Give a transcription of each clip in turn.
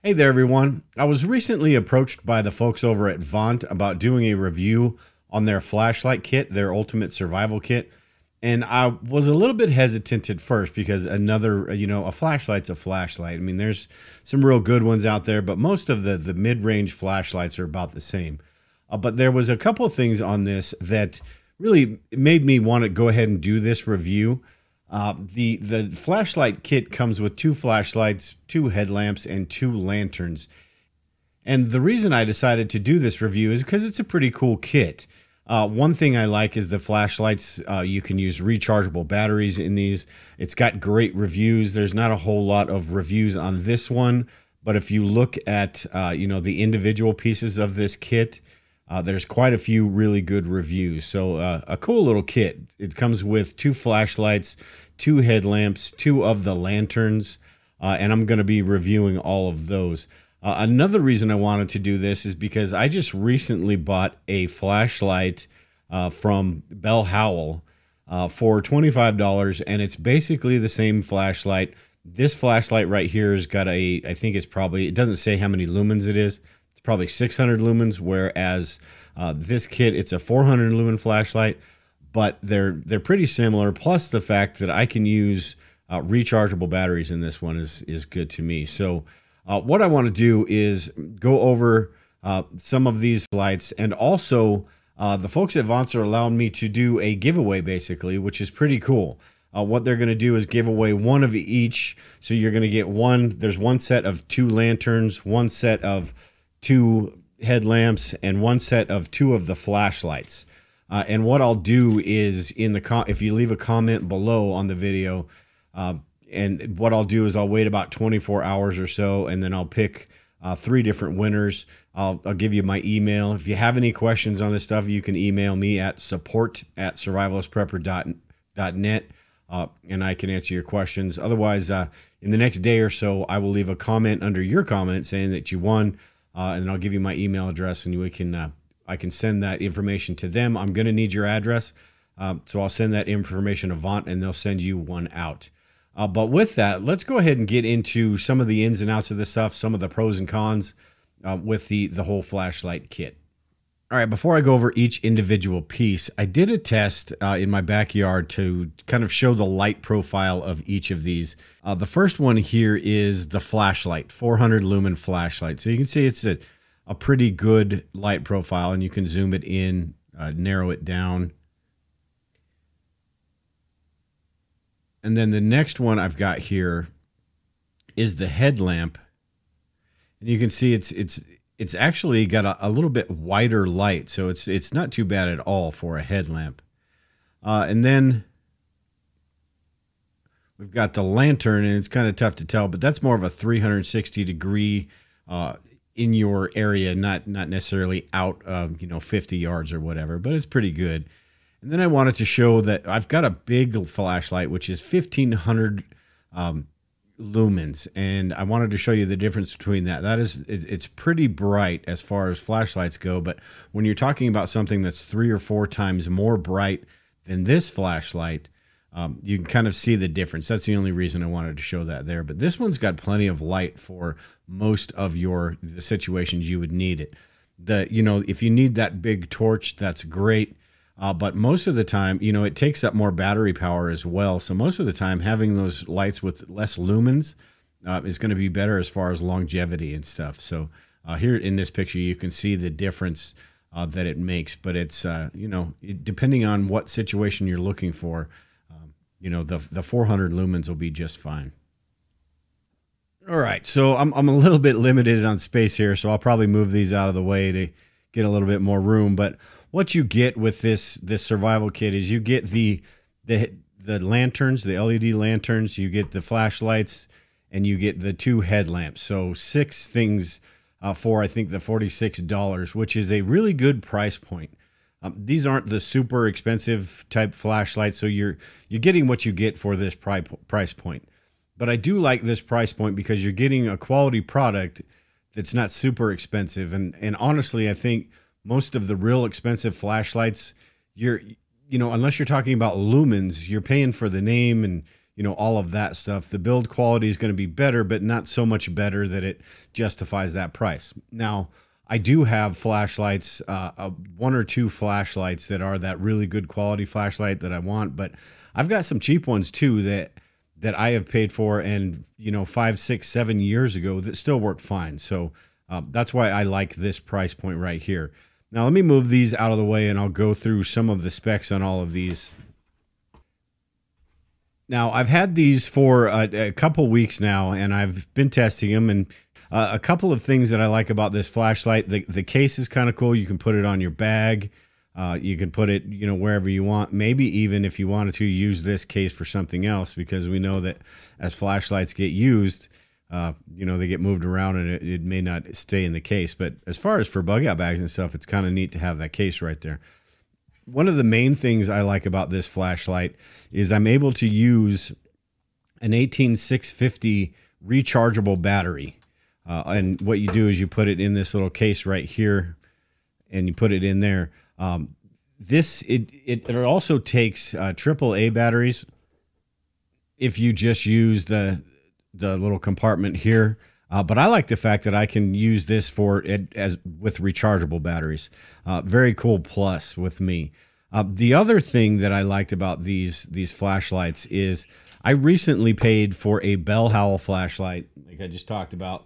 Hey there, everyone. I was recently approached by the folks over at Vont about doing a review on their flashlight kit, their ultimate survival kit. And I was a little bit hesitant at first because a flashlight's a flashlight. I mean, there's some real good ones out there, but most of the mid-range flashlights are about the same. But there was a couple of things on this that really made me want to go ahead and do this review. The flashlight kit comes with 2 flashlights, 2 headlamps, and 2 lanterns. And the reason I decided to do this review is because it's a pretty cool kit. One thing I like is the flashlights. You can use rechargeable batteries in these. It's got great reviews. There's not a whole lot of reviews on this one, but if you look at the individual pieces of this kit, there's quite a few really good reviews. So a cool little kit. It comes with 2 flashlights, 2 headlamps, 2 of the lanterns, and I'm going to be reviewing all of those. Another reason I wanted to do this is because I just recently bought a flashlight from Bell Howell for $25, and it's basically the same flashlight. This flashlight right here has got it doesn't say how many lumens it is. Probably 600 lumens, whereas this kit, it's a 400 lumen flashlight, but they're pretty similar. Plus the fact that I can use rechargeable batteries in this one is good to me. So what I want to do is go over some of these lights, and also the folks at Vont are allowing me to do a giveaway basically, which is pretty cool. What they're going to do is give away 1 of each. So you're going to get there's 1 set of 2 lanterns, 1 set of 2 headlamps, and 1 set of 2 of the flashlights. And what I'll do is if you leave a comment below on the video, and what I'll do is I'll wait about 24 hours or so, and then I'll pick 3 different winners. I'll give you my email. If you have any questions on this stuff, you can email me at support@survivalistprepper.net, and I can answer your questions. Otherwise, in the next day or so, I will leave a comment under your comment saying that you won. And I'll give you my email address, and I can send that information to them. I'm going to need your address, so I'll send that information to Vont, and they'll send you one out. But with that, let's go ahead and get into some of the ins and outs of this stuff, some of the pros and cons with the whole flashlight kit. All right, before I go over each individual piece, I did a test in my backyard to kind of show the light profile of each of these. The first one here is the flashlight, 400 lumen flashlight. So you can see it's a pretty good light profile, and you can zoom it in, narrow it down. And then the next one I've got here is the headlamp. And you can see it's actually got a little bit wider light, so it's not too bad at all for a headlamp. And then we've got the lantern, and it's kind of tough to tell, but that's more of a 360 degree in your area, not necessarily out 50 yards or whatever, but it's pretty good. And then I wanted to show that I've got a big flashlight, which is 1500 lumens, and I wanted to show you the difference between that. It's pretty bright as far as flashlights go, but when you're talking about something that's 3 or 4 times more bright than this flashlight, you can kind of see the difference. That's the only reason I wanted to show that there. But this one's got plenty of light for most of the situations you would need it. If you need that big torch, that's great. But most of the time, it takes up more battery power as well. So most of the time, having those lights with less lumens is going to be better as far as longevity and stuff. So here in this picture, you can see the difference that it makes. But it's, depending on what situation you're looking for, the 400 lumens will be just fine. All right, so I'm a little bit limited on space here, so I'll probably move these out of the way to get a little bit more room. But what you get with this survival kit is you get the lanterns, the LED lanterns, you get the flashlights, and you get the 2 headlamps. So 6 things for, I think, the $46, which is a really good price point. These aren't the super expensive type flashlights, so you're getting what you get for this price point. But I do like this price point because you're getting a quality product that's not super expensive. And honestly, I think most of the real expensive flashlights, unless you're talking about lumens, you're paying for the name and all of that stuff. The build quality is going to be better, but not so much better that it justifies that price. Now, I do have flashlights, one or two flashlights that are that really good quality flashlight that I want, but I've got some cheap ones too that I have paid for, and 5, 6, 7 years ago that still work fine. So that's why I like this price point right here. Now let me move these out of the way, and I'll go through some of the specs on all of these. Now, I've had these for a couple weeks now, and I've been testing them. And a couple of things that I like about this flashlight: the case is kind of cool. You can put it on your bag. You can put it, wherever you want. Maybe even if you wanted to use this case for something else, because we know that as flashlights get used, they get moved around, and it may not stay in the case. But as far as for bug out bags and stuff, it's kind of neat to have that case right there. One of the main things I like about this flashlight is I'm able to use an 18650 rechargeable battery. And what you do is you put it in this little case right here, and you put it in there. It also takes AAA batteries if you just use the little compartment here. But I like the fact that I can use this for it with rechargeable batteries. Very cool plus with me. The other thing that I liked about these flashlights is I recently paid for a bell howl flashlight, like I just talked about,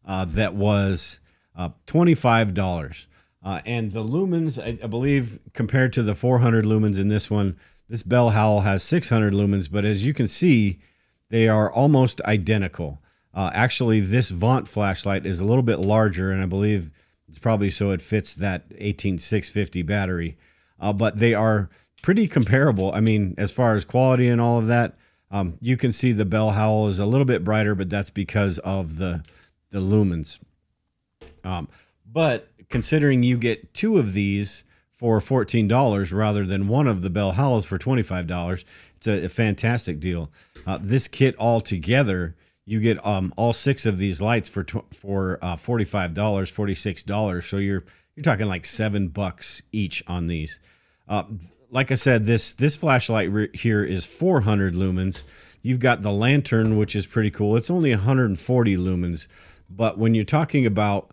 that was $25. And the lumens, I believe, compared to the 400 lumens in this one, this bell howl has 600 lumens. But as you can see, they are almost identical. Actually, this Vont flashlight is a little bit larger, and I believe it's probably so it fits that 18650 battery. But they are pretty comparable. I mean, as far as quality and all of that, you can see the bell howl is a little bit brighter, but that's because of the lumens. But considering you get two of these for $14 rather than one of the bell howls for $25, it's a fantastic deal. This kit altogether, you get all 6 of these lights for $45, $46. So you're talking like $7 each on these. Like I said, this flashlight here is 400 lumens. You've got the lantern, which is pretty cool. It's only 140 lumens. But when you're talking about,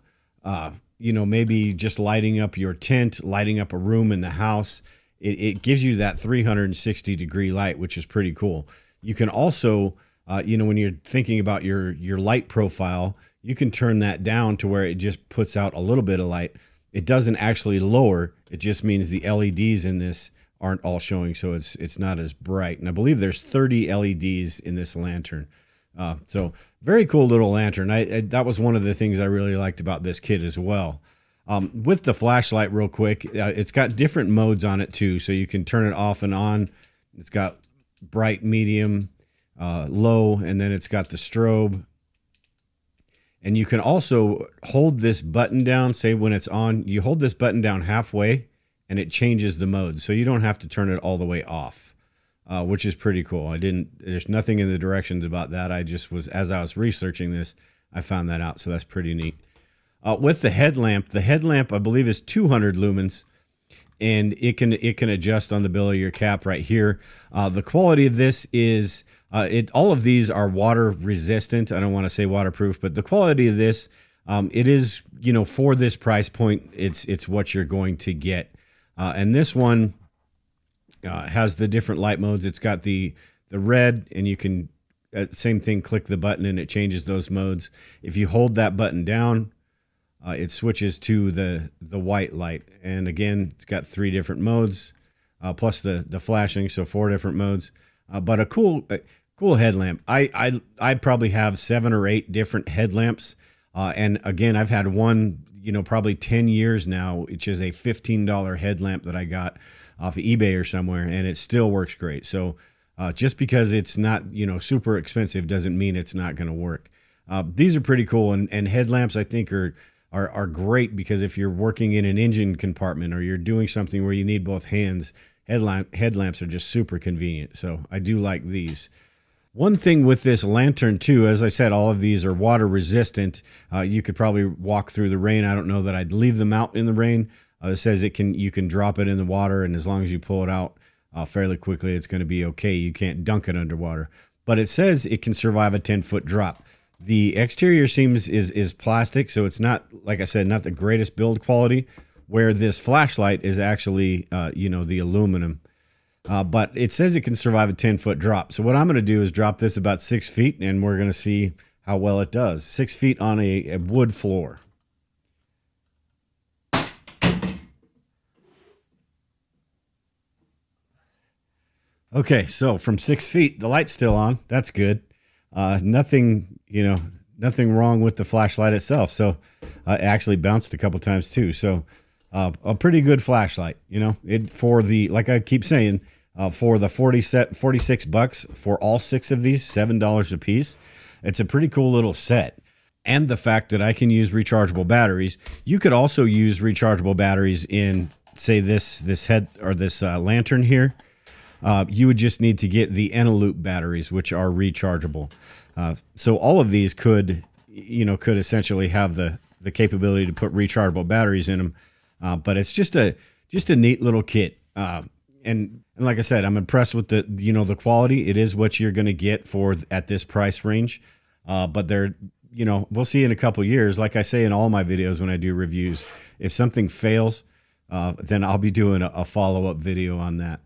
maybe just lighting up your tent, lighting up a room in the house, it gives you that 360-degree light, which is pretty cool. You can also, when you're thinking about your light profile, you can turn that down to where it just puts out a little bit of light. It doesn't actually lower. It just means the LEDs in this aren't all showing, so it's not as bright. And I believe there's 30 LEDs in this lantern. So very cool little lantern. That was one of the things I really liked about this kit as well. With the flashlight, real quick, it's got different modes on it too, so you can turn it off and on. It's got bright, medium, low, and then it's got the strobe. And you can also hold this button down, say when it's on, you hold this button down halfway and it changes the mode. So you don't have to turn it all the way off, which is pretty cool. There's nothing in the directions about that. As I was researching this, I found that out. So that's pretty neat. With the headlamp I believe is 200 lumens, and it can adjust on the bill of your cap right here. The quality of this is, all of these are water resistant. I don't want to say waterproof, but the quality of this, it is, for this price point, it's what you're going to get. And this one has the different light modes. It's got the red, and you can, same thing, click the button and it changes those modes. If you hold that button down, it switches to the white light. And again, it's got 3 different modes, plus the flashing, so 4 different modes. But a cool headlamp. I probably have 7 or 8 different headlamps. And again, I've had one, probably 10 years now, which is a $15 headlamp that I got off of eBay or somewhere, and it still works great. So just because it's not, super expensive doesn't mean it's not going to work. These are pretty cool, and headlamps I think are great, because if you're working in an engine compartment or you're doing something where you need both hands, headlamps are just super convenient. So I do like these. One thing with this lantern too, as I said, all of these are water resistant. You could probably walk through the rain. I don't know that I'd leave them out in the rain. It says you can drop it in the water, and as long as you pull it out fairly quickly, it's going to be okay. You can't dunk it underwater. but it says it can survive a 10-foot drop. The exterior seems is plastic, so it's not, like I said, not the greatest build quality, where this flashlight is actually, the aluminum. But it says it can survive a 10-foot drop. So what I'm going to do is drop this about 6 feet, and we're going to see how well it does. 6 feet on a wood floor. Okay, so from 6 feet, the light's still on. That's good. Nothing wrong with the flashlight itself. So it actually bounced a couple times too. So a pretty good flashlight, for the, like I keep saying, for the 46 bucks for all 6 of these, $7 a piece. It's a pretty cool little set. And the fact that I can use rechargeable batteries. You could also use rechargeable batteries in, say, this head or this lantern here. You would just need to get the Eneloop batteries, which are rechargeable. So all of these could essentially have the capability to put rechargeable batteries in them. But it's just a neat little kit. And like I said, I'm impressed with the quality. It is what you're going to get at this price range. But we'll see in a couple years. Like I say in all my videos when I do reviews, if something fails, then I'll be doing a follow-up video on that.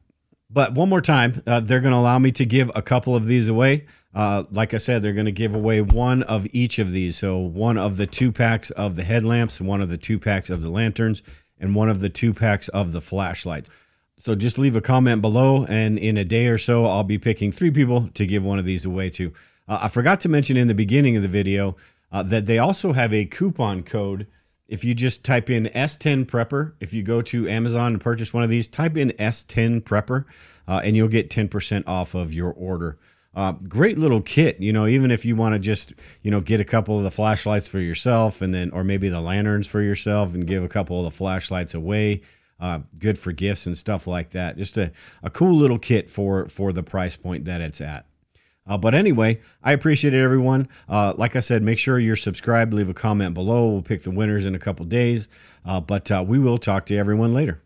But one more time, they're going to allow me to give a couple of these away. Like I said, they're going to give away one of each of these. So one of the 2 packs of the headlamps, one of the 2 packs of the lanterns, and one of the 2 packs of the flashlights. So just leave a comment below, and in a day or so, I'll be picking 3 people to give one of these away to. I forgot to mention in the beginning of the video that they also have a coupon code. If you just type in S10 Prepper, if you go to Amazon and purchase one of these, type in S10 Prepper, and you'll get 10% off of your order. Great little kit, even if you want to just, get a couple of the flashlights for yourself, and then, or maybe the lanterns for yourself, and give a couple of the flashlights away. Good for gifts and stuff like that. Just a cool little kit for the price point that it's at. But anyway, I appreciate it, everyone. Like I said, make sure you're subscribed. Leave a comment below. We'll pick the winners in a couple days. But we will talk to everyone later.